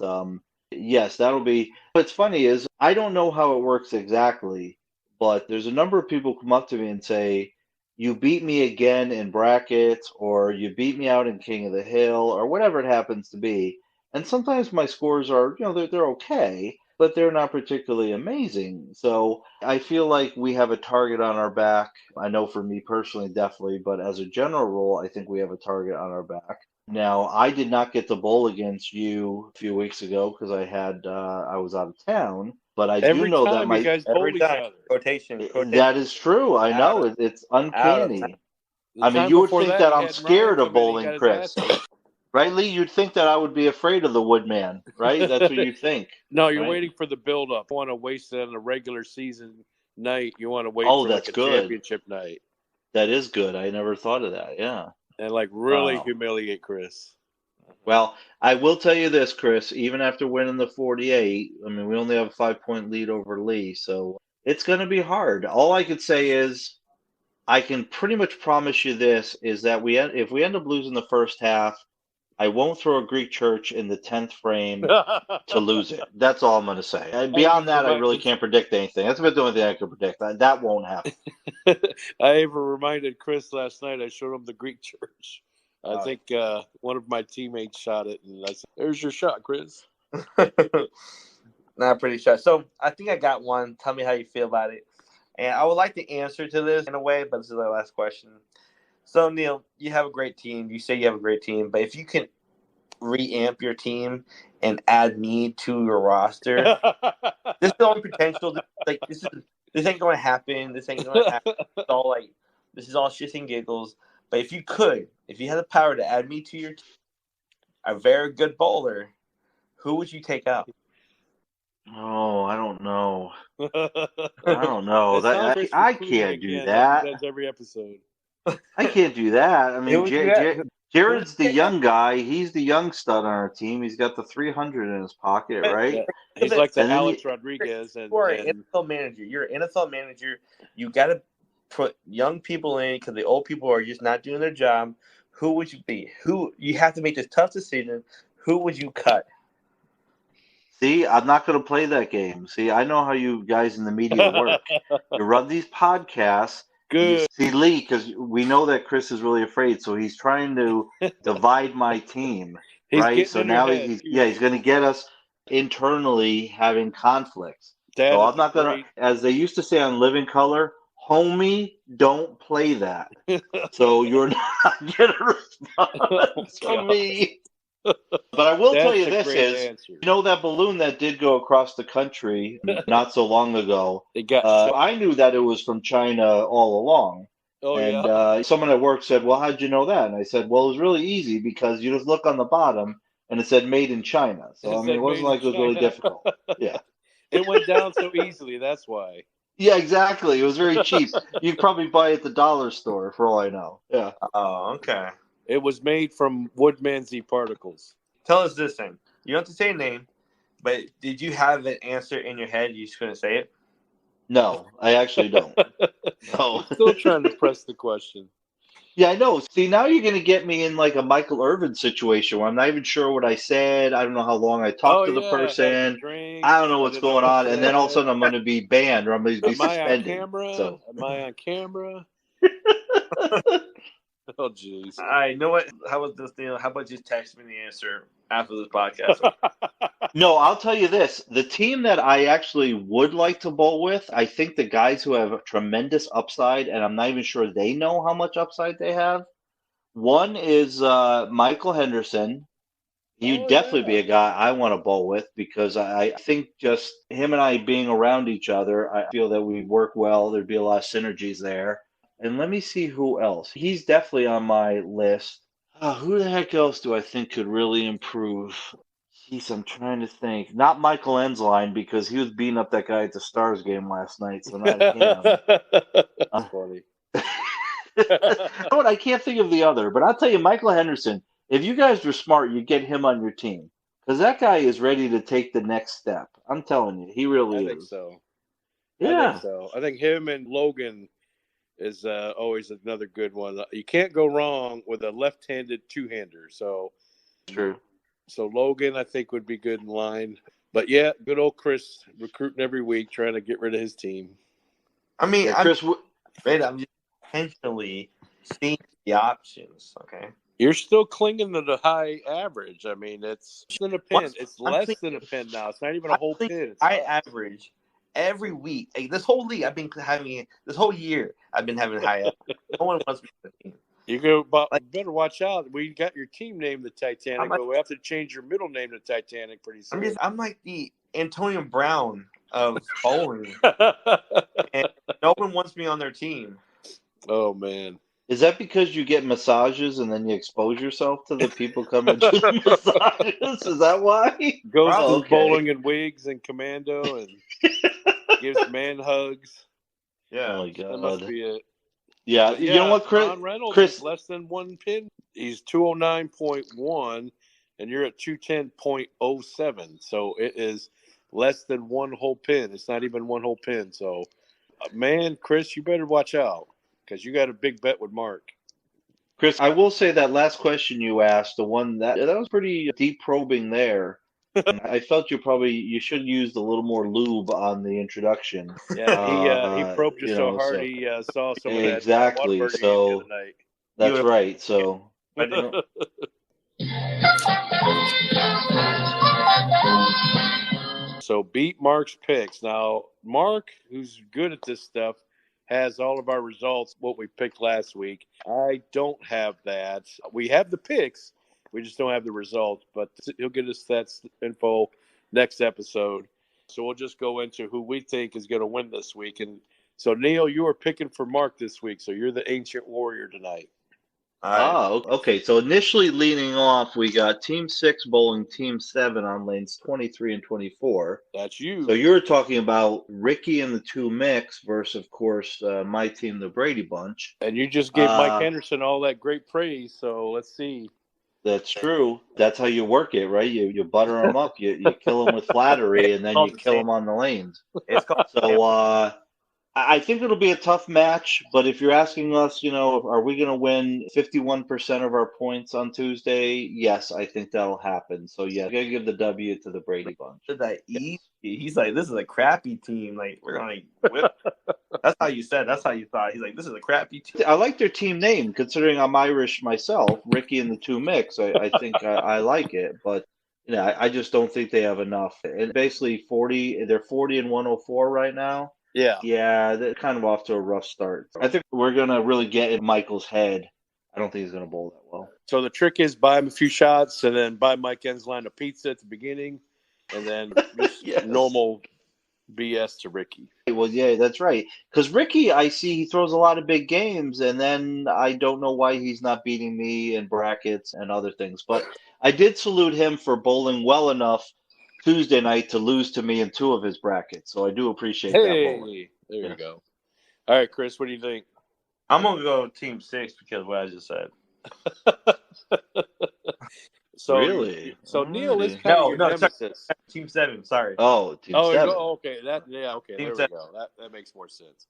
yes, that'll be. What's funny is I don't know how it works exactly, but there's a number of people come up to me and say, "You beat me again in brackets," or "You beat me out in King of the Hill," or whatever it happens to be. And sometimes my scores are, they're okay, but they're not particularly amazing. So I feel like we have a target on our back. I know for me personally, definitely, but as a general rule, I think we have a target on our back. Now, I did not get to bowl against you a few weeks ago because I was out of town. But I do know that you guys bowl each other. Quotation. That is true. I know it's uncanny. I mean, you would think that I'm scared of bowling, Chris. Right, Lee? You'd think that I would be afraid of the Woodman, right? That's what you'd think. No, you're right? waiting for the build-up. You want to waste it on a regular season night. You want to wait for like a championship night. That is good. I never thought of that, yeah. And really humiliate Chris. Well, I will tell you this, Chris. Even after winning the 48, I mean, we only have a 5-point lead over Lee, so it's going to be hard. All I could say is I can pretty much promise you this, is that if we end up losing the first half, I won't throw a Greek church in the 10th frame to lose it. That's all I'm going to say. And beyond that, I really can't predict anything. That's about the only thing I can predict. That won't happen. I even reminded Chris last night. I showed him the Greek church. I think one of my teammates shot it, and I said, "There's your shot, Chris." Not pretty sure. So I think I got one. Tell me how you feel about it. And I would like the answer to this in a way, but this is the last question. So, Neil, you have a great team. You say you have a great team, but if you can reamp your team and add me to your roster, this is the only potential. This is this ain't going to happen. This ain't going to happen. It's all like, this is all shits and giggles. But if you had the power to add me to your team, a very good bowler, who would you take out? Oh, I don't know. I don't know. I can't do Like that. he does every episode. I can't do that. I Who mean, would you have? Jared's the young guy. He's the young stud on our team. He's got the 300 in his pocket, right? Yeah. He's like the And then Alex Rodriguez. You are an NFL manager. You're an NFL manager. You got to put young people in because the old people are just not doing their job. Who would you be? You have to make this tough decision. Who would you cut? See, I'm not going to play that game. See, I know how you guys in the media work. You run these podcasts. Good. See, Lee, because we know that Chris is really afraid, so he's trying to divide my team, right? So now he's going to get us internally having conflicts. So I'm not going to, as they used to say on Living Color, homie, don't play that. So you're not going to respond to me. But I will tell you this you know that balloon that did go across the country not so long ago, I knew that it was from China all along. Oh, and someone at work said, well, how'd you know that? And I said, well, it was really easy because you just look on the bottom and it said made in China. So, I mean, it wasn't like it was really difficult. Yeah. It went down so easily, that's why. Yeah, exactly. It was very cheap. You could probably buy it at the dollar store for all I know. Yeah. Oh, okay. It was made from Woodmansee particles. Tell us this thing. You don't have to say a name, but did you have an answer in your head? You just couldn't say it? No, I actually don't. No. I'm still trying to press the question. Yeah, I know. See, now you're going to get me in like a Michael Irvin situation where I'm not even sure what I said. I don't know how long I talked to the person. I don't know what's going on. And then all of a sudden I'm going to be banned or I'm going to be suspended. Am I on camera? Oh, jeez. I know what. How about this deal? How about just text me the answer after this podcast? No, I'll tell you this. The team that I actually would like to bowl with, I think the guys who have a tremendous upside, and I'm not even sure they know how much upside they have. One is Michael Henderson. He'd definitely be a guy I want to bowl with because I think just him and I being around each other, I feel that we work well. There'd be a lot of synergies there. And let me see who else. He's definitely on my list. Who the heck else do I think could really improve? Jeez, I'm trying to think. Not Michael Ensline because he was beating up that guy at the Stars game last night, so not him. That's funny. I can't think of the other, but I'll tell you, Michael Henderson, if you guys were smart, you'd get him on your team because that guy is ready to take the next step. I'm telling you, he really is. I think so. Yeah. I think so. I think him and Logan is always another good one. You can't go wrong with a left-handed two-hander. So true. So Logan, I think, would be good in line. But yeah, good old Chris recruiting every week, trying to get rid of his team. I mean, yeah, Chris, I'm just intentionally seeing the options. Okay. You're still clinging to the high average. I mean, it's less than a pin. It's less than a pin now. It's not even a whole pin. I average every week. This whole league, I've been having this whole year. I've been having high average. No one wants me to the team. You go, but better watch out. We got your team named the Titanic, but we have to change your middle name to Titanic pretty soon. I'm like the Antonio Brown of bowling, and no one wants me on their team. Oh man. Is that because you get massages and then you expose yourself to the people coming to the massages? Is that why? Goes to bowling in wigs and commando and gives man hugs. Yeah. Oh my God. That must be it. Yeah. You know what, Chris? Ron Reynolds is less than one pin. He's 209.1 and you're at 210.07. So it is less than one whole pin. It's not even one whole pin. So, man, Chris, you better watch out. Because you got a big bet with Mark. Chris, I will say that last question you asked, the one that was pretty deep probing there. I felt you should use a little more lube on the introduction. Yeah, he probed you so hard he saw some of that. Exactly. So that's right. So. So beat Mark's picks. Now, Mark, who's good at this stuff, has all of our results, what we picked last week. I don't have that. We have the picks. We just don't have the results, but he'll get us that info next episode. So we'll just go into who we think is going to win this week. And so, Neil, you are picking for Mark this week. So you're the Ancient Warrior tonight. All right. Oh, okay. So initially leading off, we got Team 6 bowling Team 7 on lanes 23 and 24. That's you. So you're talking about Ricky and the two mix versus, of course, my team, the Brady Bunch. And you just gave Mike Henderson all that great praise. So let's see. That's true. That's how you work it, right? You butter them up. You kill them with flattery, and then you kill them on the lanes. So I think it'll be a tough match, but if you're asking us, are we going to win 51% of our points on Tuesday? Yes, I think that'll happen. So, yeah, I'm going to give the W to the Brady Bunch. He's like, this is a crappy team. Like, we're going to whip. That's how you said. That's how you thought. He's like, this is a crappy team. I like their team name, considering I'm Irish myself. Ricky and the two mix. I think I like it, but I just don't think they have enough. And basically, they're 40 and 104 right now. Yeah, they're kind of off to a rough start. I think we're going to really get in Michael's head. I don't think he's going to bowl that well. So the trick is buy him a few shots and then buy Mike Ensline a pizza at the beginning and then just normal BS to Ricky. Well, yeah, that's right. Because Ricky, I see he throws a lot of big games, and then I don't know why he's not beating me in brackets and other things. But I did salute him for bowling well enough Tuesday night to lose to me in 2 of his brackets. So I do appreciate that bowling. There you go. All right, Chris, what do you think? I'm going to go Team 6 because of what I just said. So, really? So Neil is kind of your nemesis. Team 7, sorry. Oh, Team 7. Okay. Okay, there we go. That makes more sense.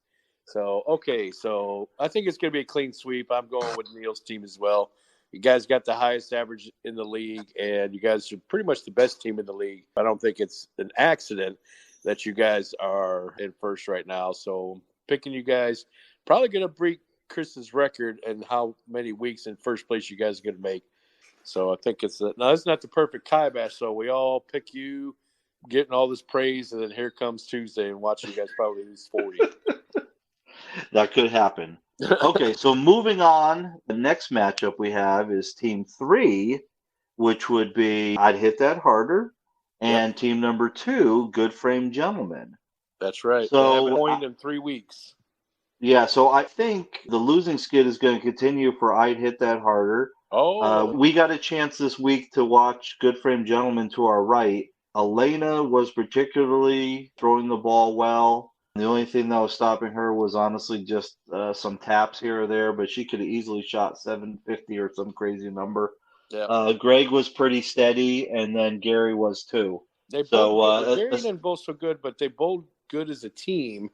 So, okay, so I think it's going to be a clean sweep. I'm going with Neil's team as well. You guys got the highest average in the league, and you guys are pretty much the best team in the league. I don't think it's an accident that you guys are in first right now. So picking you guys, probably going to break Chris's record and how many weeks in first place you guys are going to make. So I think it's not the perfect Kaibash. So we all pick you, getting all this praise, and then here comes Tuesday and watching you guys probably lose 40. That could happen. Okay, so moving on, the next matchup we have is Team 3, which would be I'd Hit That Harder, and Team number 2, Good Frame Gentlemen. That's right. So they haven't won in 3 weeks. Yeah, so I think the losing skid is going to continue for I'd Hit That Harder. We got a chance this week to watch Good Frame Gentlemen to our right. Elena was particularly throwing the ball well. The only thing that was stopping her was honestly just some taps here or there, but she could have easily shot 750 or some crazy number. Yeah. Greg was pretty steady, and then Gary was too. Gary and them both so good, but they both good as a team.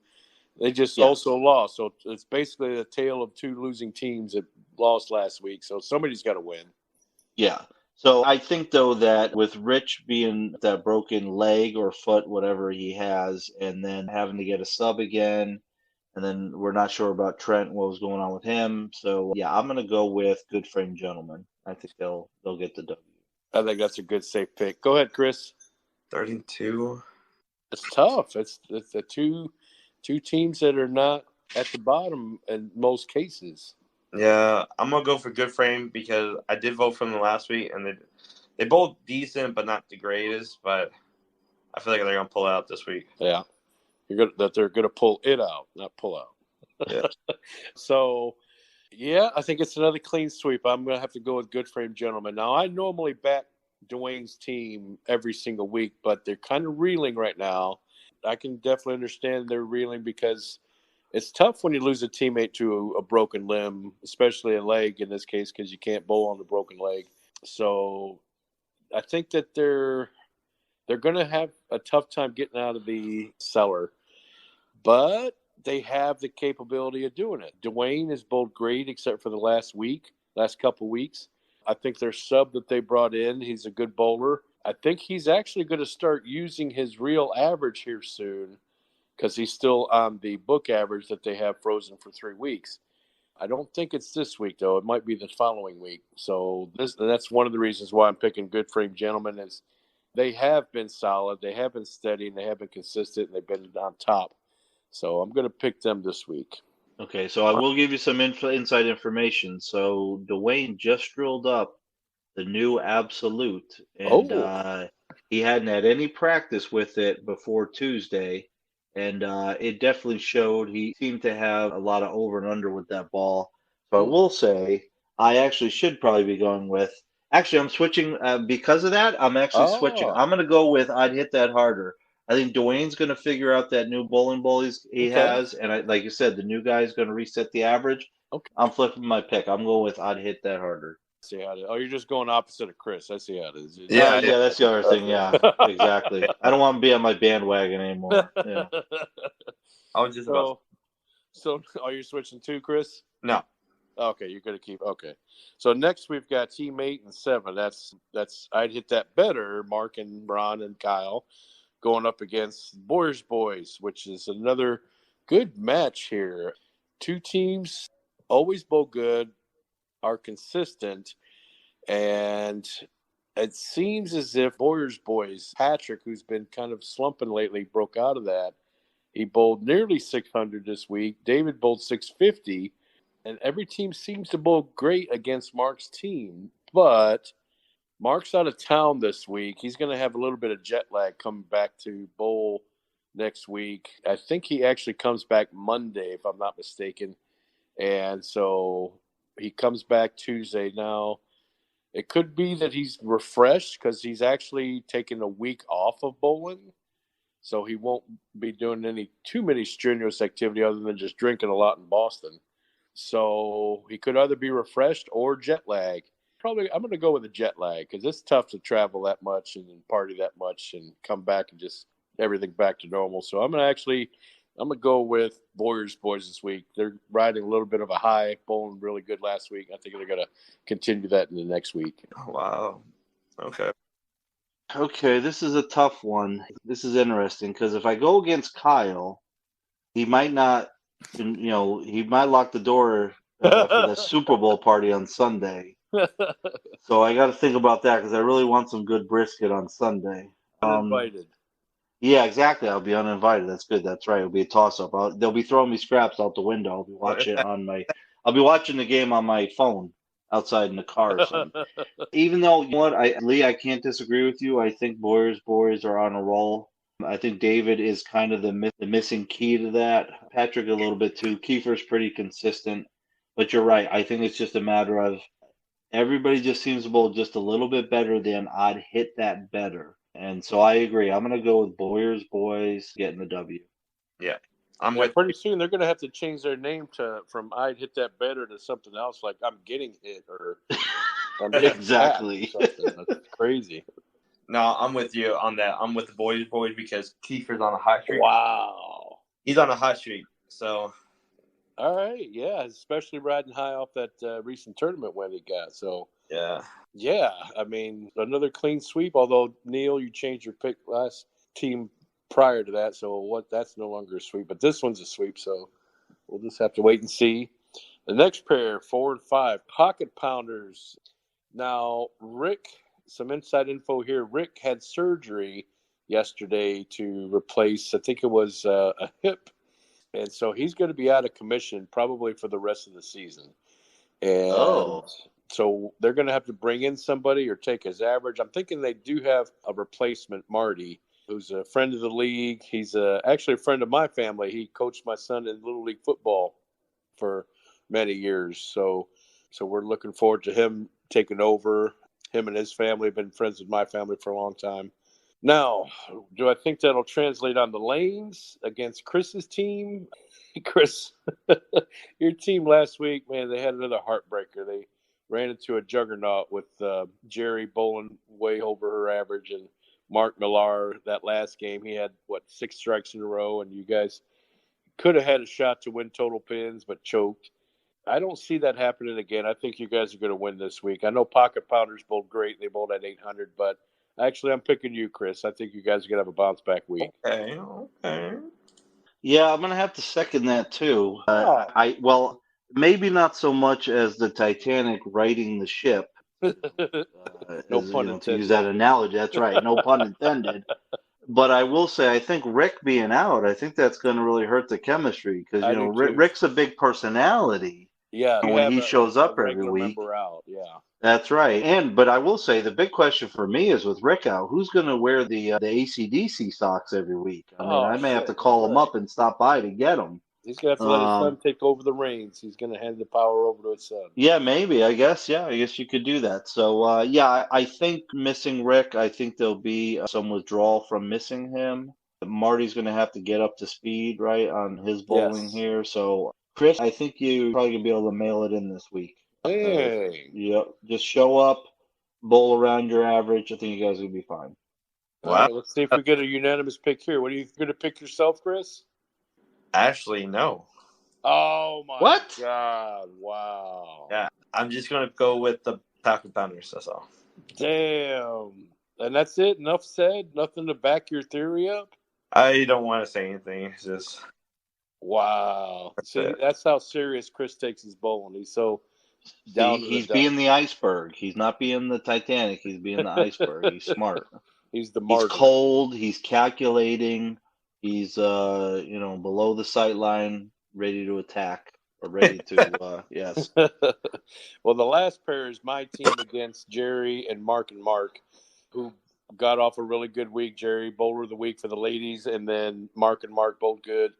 They just also lost. So it's basically a tale of 2 losing teams that lost last week. So somebody's got to win. Yeah. So I think, though, that with Rich being that broken leg or foot, whatever he has, and then having to get a sub again, and then we're not sure about Trent, what was going on with him. So, yeah, I'm going to go with Good Frame Gentlemen. I think they'll get the W. I think that's a good, safe pick. Go ahead, Chris. 32. It's tough. It's the two teams that are not at the bottom in most cases. Yeah, I'm going to go for Good Frame because I did vote for them last week, and they both decent but not the greatest, but I feel like they're going to pull out this week. Yeah, they're going to pull it out, not pull out. Yeah. So, yeah, I think it's another clean sweep. I'm going to have to go with Good Frame Gentlemen. Now, I normally back Dwayne's team every single week, but they're kind of reeling right now. I can definitely understand they're reeling because it's tough when you lose a teammate to a broken limb, especially a leg in this case, because you can't bowl on the broken leg. So I think that they're going to have a tough time getting out of the cellar, but they have the capability of doing it. Dwayne is bowled great except for the last couple weeks. I think their sub that they brought in, he's a good bowler. I think he's actually going to start using his real average here soon because he's still on the book average that they have frozen for 3 weeks. I don't think it's this week, though. It might be the following week. So that's one of the reasons why I'm picking Good Frame Gentlemen is they have been solid, they have been steady, and they have been consistent, and they've been on top. So I'm going to pick them this week. Okay, so I will give you some inside information. So Dwayne just drilled up the new Absolute, and He hadn't had any practice with it before Tuesday, and it definitely showed. He seemed to have a lot of over and under with that ball. So I will say I actually should probably be going with. Actually, I'm switching because of that. I'm actually switching. Oh, I'm going to go with I'd hit that harder. I think Dwayne's going to figure out that new bowling ball he okay. has, and like you said, the new guy's going to reset the average. Okay. I'm flipping my pick. I'm going with I'd hit that harder. See how it is. Oh, you're just going opposite of Chris. I see how it is. Yeah, Yeah, that's the other thing. Yeah, exactly. I don't want to be on my bandwagon anymore. Yeah. I was just about. So are you switching too, Chris? No. Okay, you're gonna keep. Okay, so next we've got team 8 and 7. That's I'd hit that better. Mark and Ron and Kyle going up against Boyers Boys, which is another good match here. Two teams always bowl good, are consistent, and it seems as if Boyers Boys, Patrick, who's been kind of slumping lately, broke out of that. He bowled nearly 600 this week. David bowled 650. And every team seems to bowl great against Mark's team. But Mark's out of town this week. He's going to have a little bit of jet lag coming back to bowl next week. I think he actually comes back Monday, if I'm not mistaken. And so he comes back Tuesday. Now, it could be that he's refreshed because he's actually taken a week off of bowling. So he won't be doing too many strenuous activity other than just drinking a lot in Boston. So he could either be refreshed or jet lag. Probably I'm going to go with the jet lag because it's tough to travel that much and party that much and come back and just everything back to normal. So I'm going to go with Boyers Boys this week. They're riding a little bit of a high, bowling really good last week. I think they're going to continue that in the next week. Oh, wow. Okay. Okay, this is a tough one. This is interesting because if I go against Kyle, he might not, he might lock the door for the Super Bowl party on Sunday. So I got to think about that because I really want some good brisket on Sunday. Uninvited. Yeah, exactly. I'll be uninvited. That's good. That's right. It'll be a toss-up. They'll be throwing me scraps out the window. I'll be watching the game on my phone outside in the car or something. Even though, you know what, Lee, I can't disagree with you. I think Boyers Boys are on a roll. I think David is kind of the missing key to that. Patrick a little bit too. Kiefer's pretty consistent. But you're right. I think it's just a matter of everybody just seems to bowl just a little bit better than I'd hit that better. And so I agree. I'm going to go with Boyers Boys getting the W. Yeah. Pretty soon they're going to have to change their name from I'd hit that better to something else like I'm getting hit or I'm hitting exactly. That's crazy. No, I'm with you on that. I'm with the Boys because Kiefer's on a hot streak. Wow. He's on a hot streak. So. All right. Yeah. Especially riding high off that recent tournament win he got. So. Yeah. Yeah. I mean, another clean sweep, although, Neil, you changed your pick last team prior to that. So that's no longer a sweep. But this one's a sweep. So we'll just have to wait and see. The next pair, 4 and 5, Pocket Pounders. Now, Rick, some inside info here. Rick had surgery yesterday to replace, I think it was a hip. And so he's going to be out of commission probably for the rest of the season. And so they're going to have to bring in somebody or take his average. I'm thinking they do have a replacement, Marty, who's a friend of the league. He's actually a friend of my family. He coached my son in Little League football for many years. So we're looking forward to him taking over. Him and his family have been friends with my family for a long time. Now, do I think that'll translate on the lanes against Chris's team? Chris, your team last week, man, they had another heartbreaker. They ran into a juggernaut with Jerry bowling way over her average and Mark Millar that last game. He had, 6 strikes in a row, and you guys could have had a shot to win total pins but choked. I don't see that happening again. I think you guys are going to win this week. I know Pocket Pounders bowled great. They bowled at 800, but actually I'm picking you, Chris. I think you guys are going to have a bounce-back week. Okay. Yeah, I'm going to have to second that, too. Maybe not so much as the Titanic righting the ship. No pun intended. To use that analogy, that's right. No pun intended. But I will say, I think Rick being out, I think that's going to really hurt the chemistry because Rick's a big personality. Yeah, when he shows up every week. Member out. Yeah. That's right. But I will say the big question for me is with Rick out, who's going to wear the AC/DC socks every week? I mean, Oh I may have to shit, call that's him right. up and stop by to get them. He's gonna have to let his son take over the reins. He's gonna hand the power over to his son. Yeah, maybe. I guess. Yeah, I guess you could do that. So, yeah, I think missing Rick, I think there'll be some withdrawal from missing him. Marty's going to have to get up to speed, right, on his bowling Yes. here. So, Chris, I think you're probably going to be able to mail it in this week. Hey. Yep. Just show up, bowl around your average. I think you guys will be fine. All right, let's see if we get a unanimous pick here. What are you going to pick yourself, Chris? Actually, no. Oh my What? God! Wow. Yeah, I'm just gonna go with the Taco Thunders. That's all. Damn. And that's it. Enough said. Nothing to back your theory up. I don't want to say anything. It's just Wow. See, it. that's how serious Chris takes his bowling. He's so down See, to he's the being the iceberg. He's not being the Titanic. He's being the iceberg. He's smart. He's the He's martyr. cold. He's calculating. He's below the sight line, ready to attack or ready to yes. Well, the last pair is my team against Jerry and Mark, who got off a really good week. Jerry, bowler of the week for the ladies, and then Mark bowled good.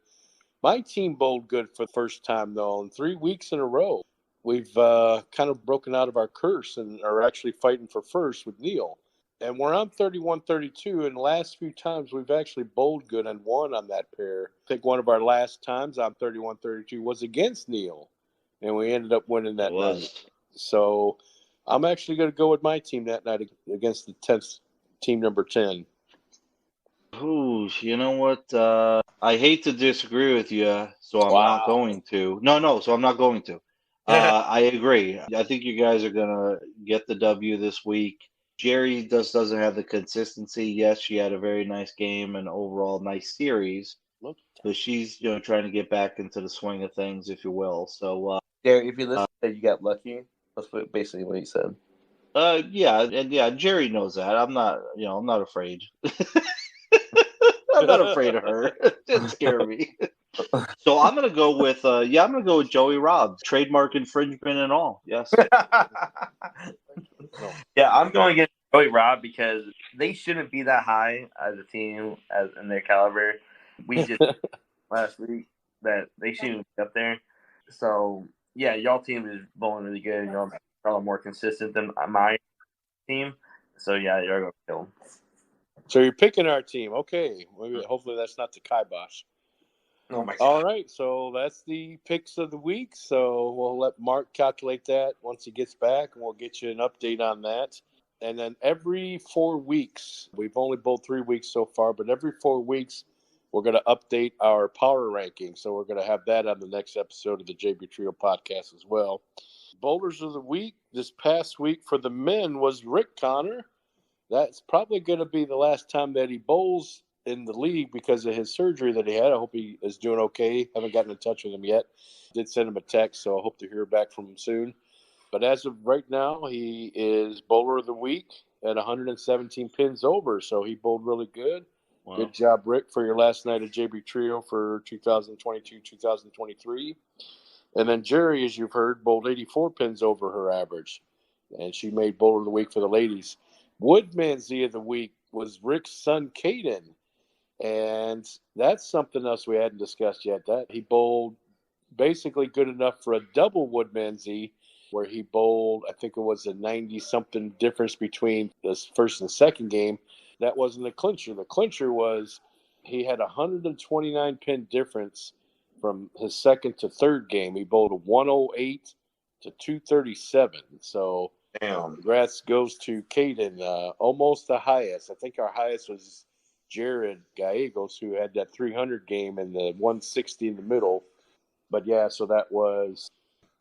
My team bowled good for the first time, though, in 3 weeks in a row. We've kind of broken out of our curse and are actually fighting for first with Neil. And where I'm 31-32, and the last few times we've actually bowled good and won on that pair. I think one of our last times I'm 31-32 was against Neil, and we ended up winning that night. So I'm actually going to go with my team that night against the 10th team, number 10. Ooh, you know what? I hate to disagree with you, so I'm not Wow. going to. No, so I'm not going to. I agree. I think you guys are gonna get the W this week. Jerry just doesn't have the consistency. Yes, she had a very nice game and overall nice series, but she's trying to get back into the swing of things, if you will. So, Gary, if you listen, you got lucky. That's basically what he said. yeah, Jerry knows that. I'm not afraid. I'm not afraid of her. It didn't scare me. So I'm gonna go with Joey Robbs, trademark infringement and all. Yes. Yeah, I'm going against Joey Robb because they shouldn't be that high as a team as in their caliber. We just last week that they shouldn't be up there. So yeah, y'all team is bowling really good. Y'all are more consistent than my team. So yeah, you're gonna kill them. So you're picking our team. Okay. Hopefully that's not the kibosh. Oh my God. All right. So that's the picks of the week. So we'll let Mark calculate that once he gets back, and we'll get you an update on that. And then every 4 weeks, we've only bowled 3 weeks so far, but every 4 weeks, we're going to update our power ranking. So we're going to have that on the next episode of the JB Trio podcast as well. Bowlers of the week this past week for the men was Rick Connor. That's probably going to be the last time that he bowls in the league because of his surgery that he had. I hope he is doing okay. Haven't gotten in touch with him yet. Did send him a text, so I hope to hear back from him soon. But as of right now, he is bowler of the week at 117 pins over, so he bowled really good. Wow. Good job, Rick, for your last night of JB Trio for 2022-2023. And then Jerry, as you've heard, bowled 84 pins over her average, and she made bowler of the week for the ladies. Woodmansee of the week was Rick's son, Caden. And that's something else we hadn't discussed yet. That he bowled basically good enough for a double Woodmansee, where he bowled, I think it was a 90-something difference between the first and second game. That wasn't the clincher. The clincher was he had a 129 pin difference from his second to third game. He bowled a 108 to 237. So damn. Congrats goes to Caden, almost the highest. I think our highest was Jared Gallegos, who had that 300 game and the 160 in the middle. But yeah, so that was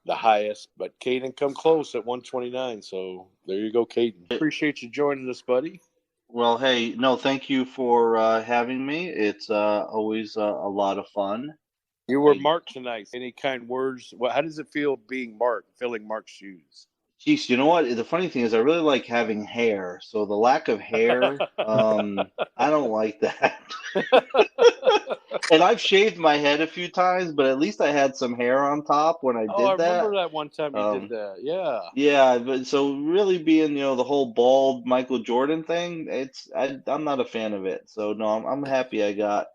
the highest. But Caden come close at 129. So there you go, Caden. Appreciate you joining us, buddy. Well, hey, no, thank you for having me. It's always a lot of fun. You were Mark tonight. Any kind words? Well, how does it feel being Mark, filling Mark's shoes? Jeez, you know what? The funny thing is, I really like having hair. So the lack of hair, I don't like that. And I've shaved my head a few times, but at least I had some hair on top when I Oh, I did that. remember that one time you did that. Yeah. Yeah, but so really being, the whole bald Michael Jordan thing, I'm not a fan of it. So no, I'm happy I got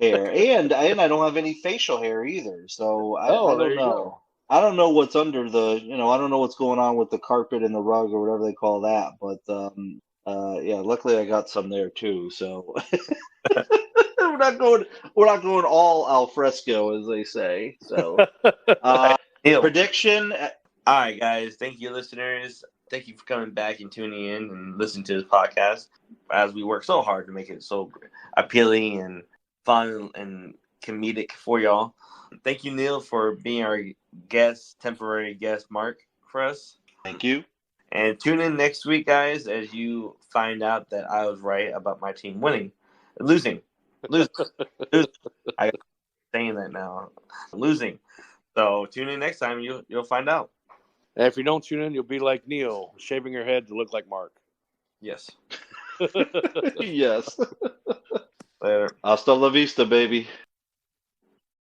hair, and I don't have any facial hair either. So I Oh, there don't you know. go. I don't know what's under the, I don't know what's going on with the carpet and the rug or whatever they call that. But yeah, luckily I got some there too. So we're not going all al fresco, as they say. So Neil. prediction. All right, guys. Thank you, listeners. Thank you for coming back and tuning in and listening to this podcast as we work so hard to make it so appealing and fun and comedic for y'all. Thank you, Neil, for being our temporary guest, Mark, for us. Thank you. And tune in next week, guys, as you find out that I was right about my team losing. I'm saying that now, losing. So tune in next time. You'll find out. And if you don't tune in, you'll be like Neil, shaving your head to look like Mark. Yes. Yes. Later. Hasta la vista, baby.